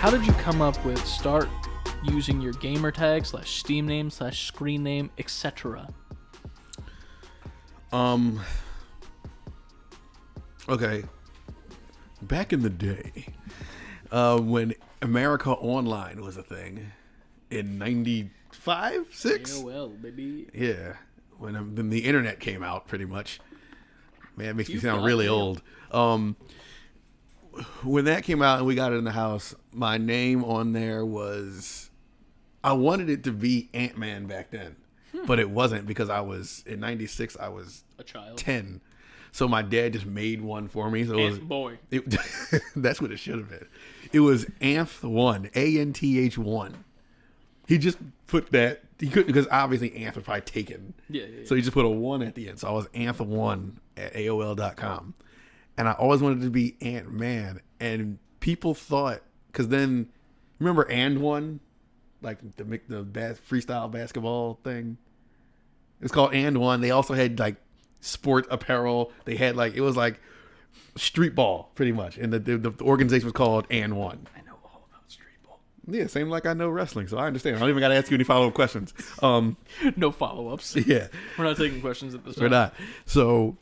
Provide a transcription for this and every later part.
How did you come up with start using your gamertag / Steam name / screen name, etc.? Okay. Back in the day, when America Online was a thing, in 95, 6? AOL, baby. Yeah. When the internet came out, pretty much. Man, it makes me sound really old. When that came out and we got it in the house, my name on there was... I wanted it to be Ant-Man back then, but it wasn't because in 96, I was a child. 10. So my dad just made one for me. So Boy. That's what it should have been. It was Anth1, ANTH1. He just put that, he couldn't, because obviously Anth was probably taken. Yeah. So he just put a 1 at the end. So I was Anth1 at AOL.com. And I always wanted to be Ant-Man. And people thought, because then, remember And1? Like the freestyle basketball thing? It's called And1. They also had like sport apparel. They had like, it was like street ball, pretty much. And the organization was called And1. I know all about street ball. Yeah, same like I know wrestling, so I understand. I don't even got to ask you any follow-up questions. No follow-ups. Yeah. We're not taking questions at this time. We're not. So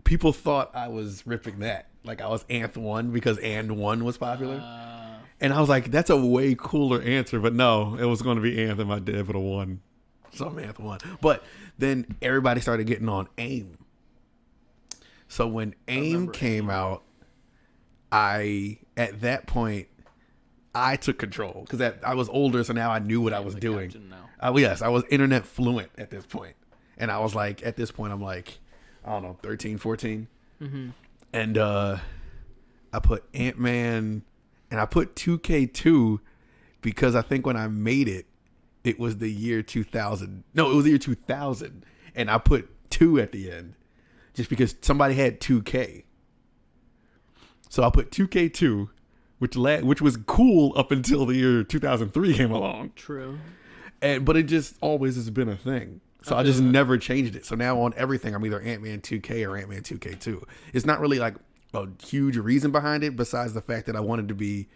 people thought I was ripping that. Like I was Anth1 because And1 was popular. And I was like, that's a way cooler answer. But no, it was going to be Anth and my dad put a 1. So I'm Anth1. But then everybody started getting on AIM. So when AIM came out, at that point, I took control. Because I was older, so now I knew what I was doing. Yes, I was internet fluent at this point. And I was like, at this point, I'm like, I don't know, 13, 14. Mm-hmm. And I put Ant-Man, and I put 2K2 because I think when I made it, it was the year 2000. No, it was the year 2000. And I put 2 at the end just because somebody had 2K. So I put 2K2, which was cool up until the year 2003 came along. True. But it just always has been a thing. So I just never changed it. So now on everything, I'm either Ant-Man 2K or Ant-Man 2K2. It's not really like a huge reason behind it besides the fact that I wanted to be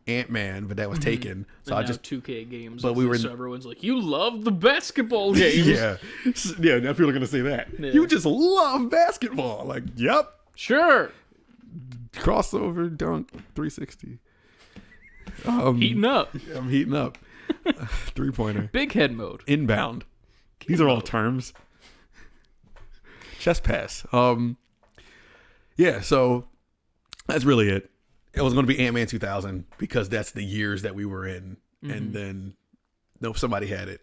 Ant-Man, but that was taken. So I just 2K games. But so everyone's like, you love the basketball games. Yeah. Now people are gonna say that. Yeah. You just love basketball. Like, yep. Sure. Crossover, dunk, 360. Heating up. I'm heating up. 3-pointer. Big head mode. Inbound. These are all terms. Chest pass. Yeah, so that's really it. It was going to be Ant-Man 2000 because that's the years that we were in. Mm-hmm. And then somebody had it.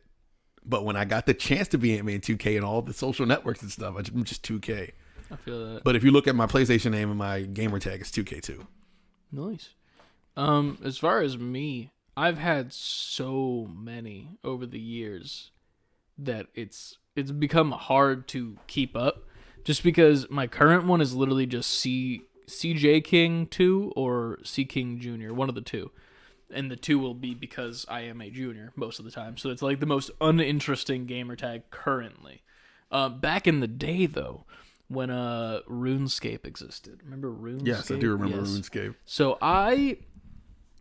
But when I got the chance to be Ant-Man 2K and all the social networks and stuff, I'm just 2K. I feel that. But if you look at my PlayStation name and my gamer tag, it's 2K2. Nice. As far as me, I've had so many over the years that it's become hard to keep up, just because my current one is literally just CJ King 2 or C King Jr., one of the two. And the 2 will be because I am a junior most of the time. So it's like the most uninteresting gamer tag currently. Back in the day, though, when RuneScape existed. Remember RuneScape? Yes, I do remember RuneScape. So I,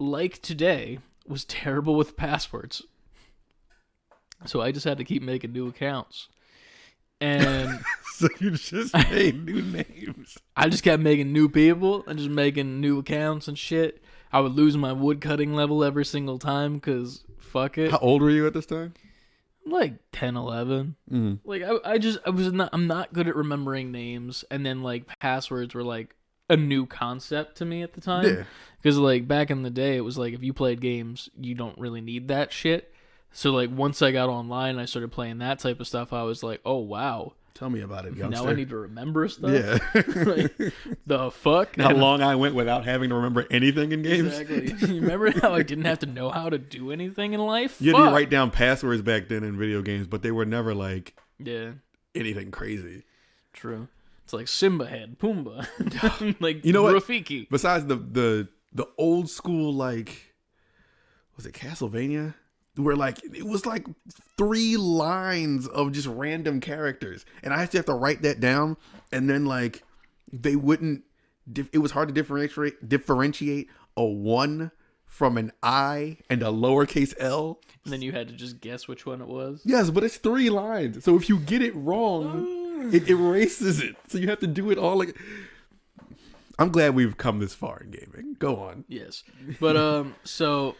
like today, was terrible with passwords. So I just had to keep making new accounts. And so you just made new names. I just kept making new people and just making new accounts and shit. I would lose my woodcutting level every single time because fuck it. How old were you at this time? Like 10, 11. Mm-hmm. Like I'm not good at remembering names, and then like passwords were like a new concept to me at the time. Yeah. Because like back in the day, it was like if you played games, you don't really need that shit. So like once I got online and I started playing that type of stuff, I was like, oh wow. Tell me about it, youngster. Now I need to remember stuff. Yeah. Like, the fuck? How long I went without having to remember anything in games. Exactly. You remember how I didn't have to know how to do anything in life? You had to write down passwords back then in video games, but they were never like anything crazy. True. It's like Simba had Pumbaa. Like you know what? Rafiki. Besides the old school, like, was it Castlevania? Where like it was like 3 lines of just random characters, and I used to have to write that down, and then like they wouldn't. It was hard to differentiate a 1 from an I and a lowercase L. And then you had to just guess which one it was. Yes, but it's 3 lines, so if you get it wrong, it erases it. So you have to do it all like. I'm glad we've come this far in gaming. Go on. Yes, but so.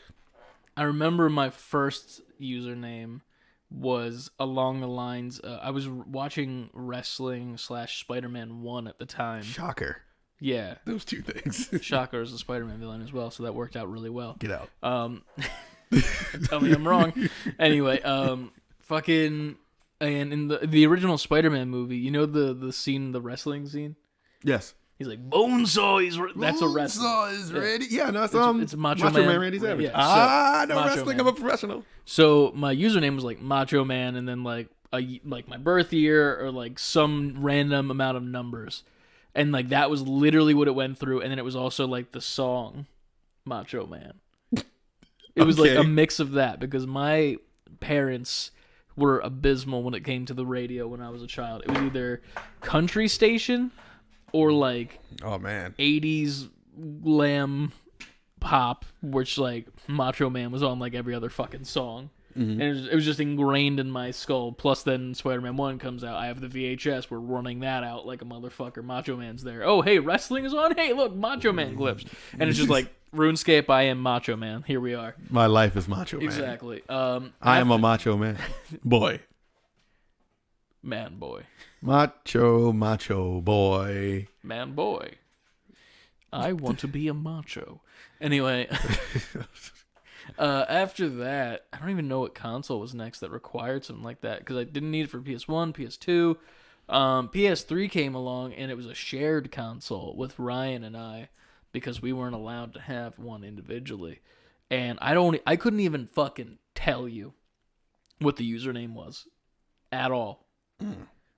I remember my first username was along the lines. I was watching wrestling / Spider-Man 1 at the time. Shocker. Yeah. Those 2 things. Shocker is a Spider-Man villain as well, so that worked out really well. Get out. Tell me I'm wrong. Anyway, fucking, and in the original Spider-Man movie, you know the scene, the wrestling scene? Yes. He's like, Bonesaw, that's a wrestler. Bonesaw is ready. Yeah, no, it's Macho Man Randy Savage. Yeah, no Macho wrestling, Man. I'm a professional. So my username was like Macho Man, and then like my birth year or like some random amount of numbers, and like that was literally what it went through. And then it was also like the song Macho Man. It was like a mix of that because my parents were abysmal when it came to the radio when I was a child. It was either country station or like 80s glam pop, which like Macho Man was on like every other fucking song. Mm-hmm. And it was just ingrained in my skull. Plus then Spider-Man 1 comes out. I have the VHS. We're running that out like a motherfucker. Macho Man's there. Oh, hey, wrestling is on? Hey, look, Macho Man clips. And it's just like, RuneScape, I am Macho Man. Here we are. My life is Macho Man. Exactly. I am a Macho Man. Boy. Man boy. Macho boy. Man boy. I want to be a macho. Anyway, after that, I don't even know what console was next that required something like that because I didn't need it for PS1, PS2. PS3 came along and it was a shared console with Ryan and I because we weren't allowed to have one individually. And I couldn't even fucking tell you what the username was at all.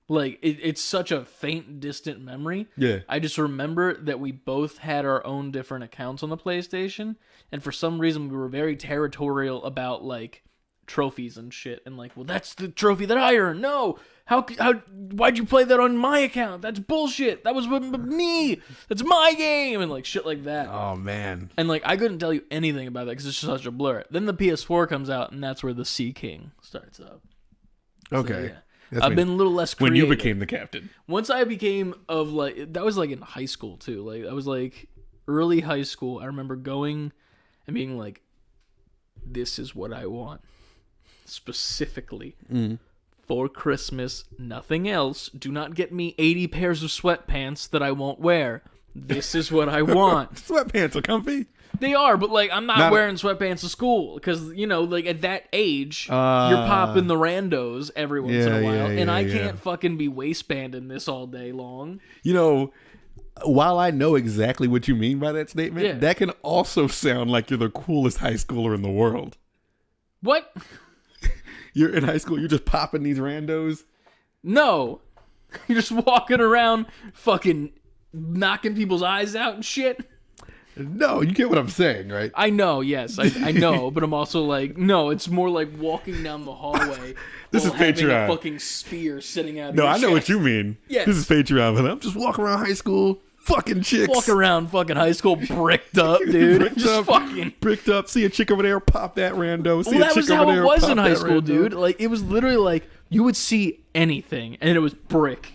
Like, it's such a faint, distant memory. Yeah. I just remember that we both had our own different accounts on the PlayStation, and for some reason we were very territorial about, like, trophies and shit. And, like, well, that's the trophy that I earned. No! Why'd you play that on my account? That's bullshit! That was with me! That's my game! And, like, shit like that. Oh, man. And, like, I couldn't tell you anything about that because it's just such a blur. Then the PS4 comes out, and that's where the Sea King starts up. Okay. So, yeah. I've been a little less creative. When you became the captain. Once I became that was like in high school too. Like I was like early high school. I remember going and being like, this is what I want. Specifically. For Christmas, nothing else. Do not get me 80 pairs of sweatpants that I won't wear. This is what I want. Sweatpants are comfy. They are, but like I'm not wearing sweatpants to school because you know, like at that age, you're popping the randos every once in a while, and I can't fucking be waistbanding this all day long. You know, while I know exactly what you mean by that statement, that can also sound like you're the coolest high schooler in the world. What? You're in high school, you're just popping these randos? No, you're just walking around, fucking knocking people's eyes out and shit. No, you get what I'm saying, right? I know, yes, I know, but I'm also like, no, it's more like walking down the hallway. This is having Patreon. A fucking spear sitting out. No, of your I know chest. what you mean. Yes. This is Patreon, but I'm just walking around high school, fucking chicks. Walk around fucking high school bricked up, dude. Bricked up. See a chick over there, pop that rando. See Well, a that chick was over how there, it was pop in high that school, rando. dude. Like it was literally like you would see anything, and it was brick.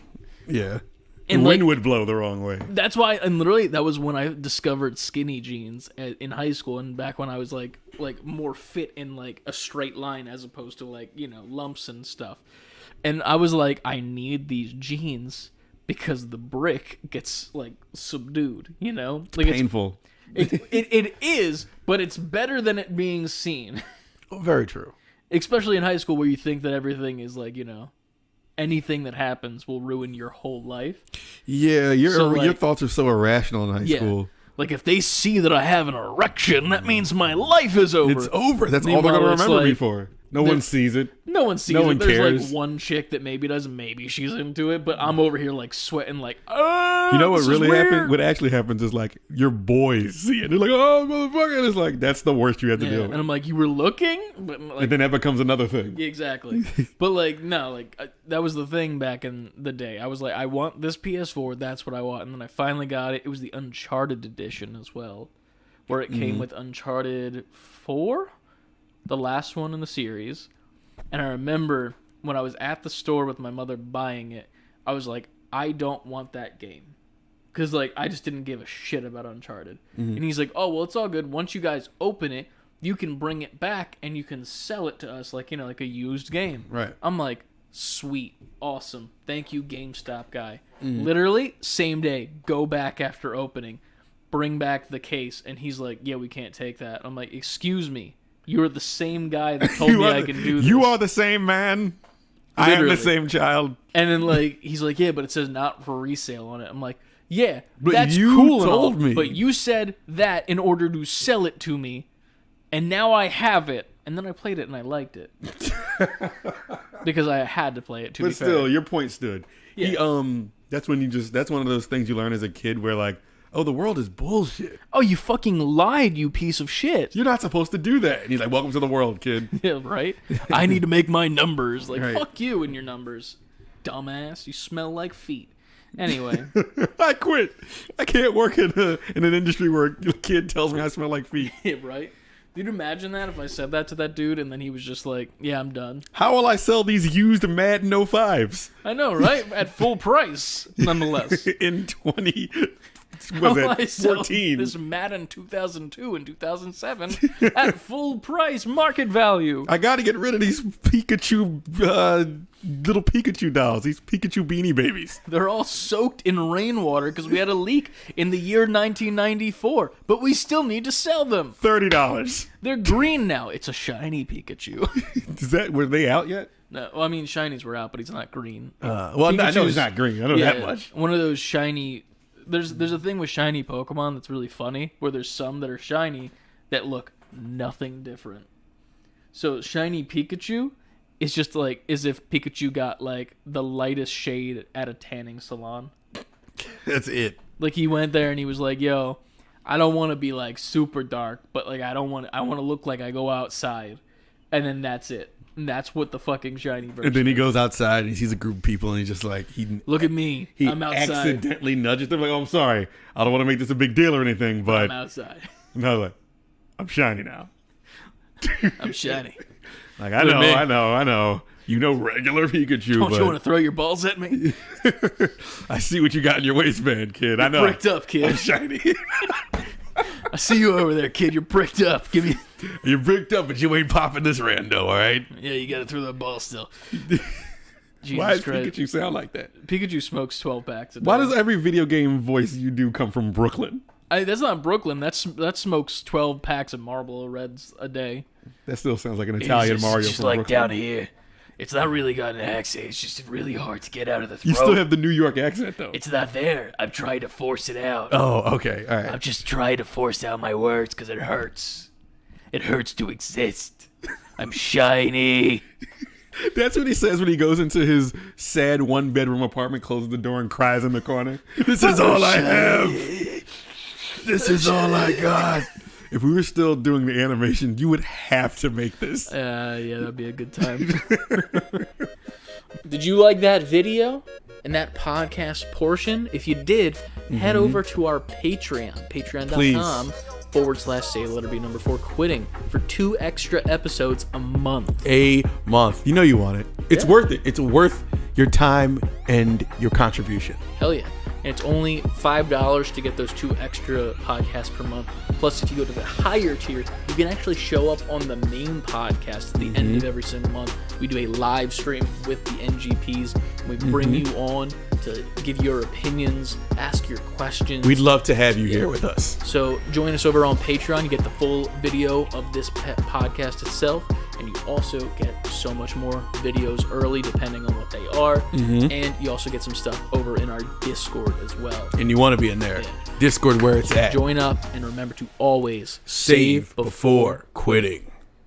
Yeah. And the wind like, would blow the wrong way. That's why, and literally, that was when I discovered skinny jeans in high school, and back when I was like more fit in like a straight line as opposed to like lumps and stuff. And I was like, I need these jeans because the brick gets like subdued, like Painful. It is, but it's better than it being seen. Oh, very true. Especially in high school where you think that everything is like, anything that happens will ruin your whole life. Yeah, your thoughts are so irrational in high school. Like, if they see that I have an erection, that means my life is over. It's over. That's all they're going to remember me for. No one sees it. No one sees no it. One There's cares. like one chick that maybe does, maybe she's into it, but I'm over here like sweating like, oh, you know what really happens? What actually happens is like your boys see it. They're like, oh, motherfucker. And it's like, that's the worst you have to do. And I'm like, you were looking? But like, and then that becomes another thing. Yeah, exactly. But like, no, like that was the thing back in the day. I was like, I want this PS4. That's what I want. And then I finally got it. It was the Uncharted edition as well, where it came with Uncharted 4, the last one in the series. And I remember when I was at the store with my mother buying it, I was like, I don't want that game. Because, like, I just didn't give a shit about Uncharted. And he's like, oh, well, it's all good. Once you guys open it, you can bring it back and you can sell it to us like, like a used game. Right. I'm like, sweet. Awesome. Thank you, GameStop guy. Literally, same day, go back after opening, bring back the case. And he's like, yeah, we can't take that. I'm like, excuse me. You're the same guy that told me I can do this. You are the same man. Literally. I am the same child. And then, like, he's like, yeah, but it says not for resale on it. I'm like, yeah, but that's you cool told and all, me. but you said that in order to sell it to me, and now I have it. And then I played it and I liked it. Because I had to play it, to be fair. But still, your point stood. Yeah. That's when that's one of those things you learn as a kid where, like, oh, the world is bullshit. Oh, you fucking lied, you piece of shit. You're not supposed to do that. And he's like, welcome to the world, kid. Yeah, right? I need to make my numbers. Like, right. Fuck you and your numbers. Dumbass. You smell like feet. Anyway. I quit. I can't work in an industry where a kid tells me I smell like feet. Yeah, right? Did you imagine that if I said that to that dude and then he was just like, yeah, I'm done? How will I sell these used Madden 05s? I know, right? At full price, nonetheless. In 20... Was it 14? This Madden 2002 and 2007 at full price market value. I got to get rid of these Pikachu, little Pikachu dolls, these Pikachu beanie babies. They're all soaked in rainwater because we had a leak in the year 1994, but we still need to sell them. $30. They're green now. It's a shiny Pikachu. Were they out yet? No, well, I mean, shinies were out, but he's not green. Well, I know he's not green. I know that much. One of those shiny... There's a thing with shiny Pokemon that's really funny, where there's some that are shiny that look nothing different. So shiny Pikachu is just like as if Pikachu got like the lightest shade at a tanning salon. That's it. Like he went there and he was like, "Yo, I don't want to be like super dark, but like I want to look like I go outside." And then that's it. And that's what the fucking shiny version. And then he goes outside and he sees a group of people and he's just like, look at me. I'm outside. He accidentally nudges them like, oh, I'm sorry. I don't want to make this a big deal or anything, but I'm outside. And I was like, I'm shiny now. I'm shiny. Like, I know. You know regular Pikachu. Don't you want to throw your balls at me? I see what you got in your waistband, kid. I know. You're bricked up, kid. I'm shiny. I see you over there, kid. You're bricked up. You're bricked up, but you ain't popping this rando, all right? Yeah, you got to throw that ball still. Why does Pikachu sound like that? Pikachu smokes 12 packs a day. Why does every video game voice you do come from Brooklyn? That's not Brooklyn. That smokes 12 packs of Marlboro Reds a day. That still sounds like an Italian Mario just from like Brooklyn. Down here. It's not really got an accent. It's just really hard to get out of the throat. You still have the New York accent, though. It's not there. I'm trying to force it out. Oh, okay. All right. I'm just trying to force out my words because it hurts. It hurts to exist. I'm shiny. That's what he says when he goes into his sad one-bedroom apartment, closes the door, and cries in the corner. This is all I have. This is all I got. If we were still doing the animation, you would have to make this. Yeah, that'd be a good time. Did you like that video and that podcast portion? If you did, head over to our Patreon, patreon.com/say4quitting for 2 extra episodes a month. A month. You know you want it. It's worth it. It's worth your time and your contribution. Hell yeah. And it's only $5 to get those 2 extra podcasts per month. Plus, if you go to the higher tier, you can actually show up on the main podcast at the end of every single month. We do a live stream with the NGPs. And we bring you on to give your opinions, ask your questions. We'd love to have you here with us. So join us over on Patreon. You get the full video of this podcast itself. and you also get so much more videos early depending on what they are. And you also get some stuff over in our Discord as well. And you want to be in there. Discord where it's at. Join up and remember to always Save before quitting.